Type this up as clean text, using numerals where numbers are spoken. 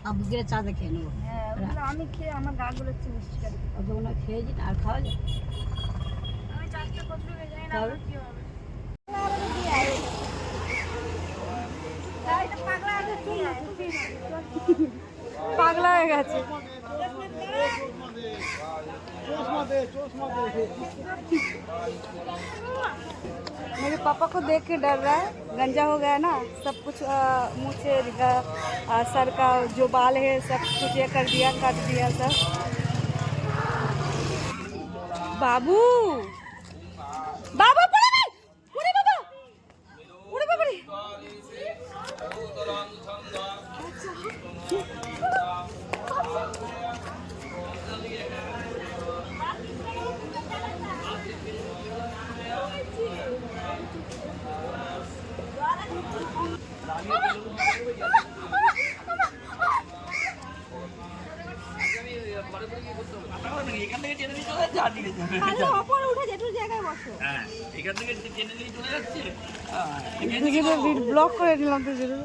সব গিয়ে চাঁদে খেয়ে নেবো। হ্যাঁ আমি খেয়ে আমার গা গুলোচ্ছে মিষ্টিটা ওগুলো খেয়ে দিন আর খাওয়া যায়। আমি চাষটা করতে যাই না কি হবে পাগলা হয়ে গেছে। मेरे पापा को देख के डर रहा है, गंजा हो गया ना सब कुछ मुँह से सर का जो बाल है सब कुछ ये कर दिया, काट दिया सब। बाबू बाबू उड़े बाबा उड़े बाबा रे। এখান থেকে টেনে নিয়ে চলে যাচ্ছে আর দিকে ওপরে উঠে যেটু জায়গায় বসো। হ্যাঁ এখান থেকে টেনে নিয়ে চলে যাচ্ছে। ব্লক করে দিলাম তো যেটা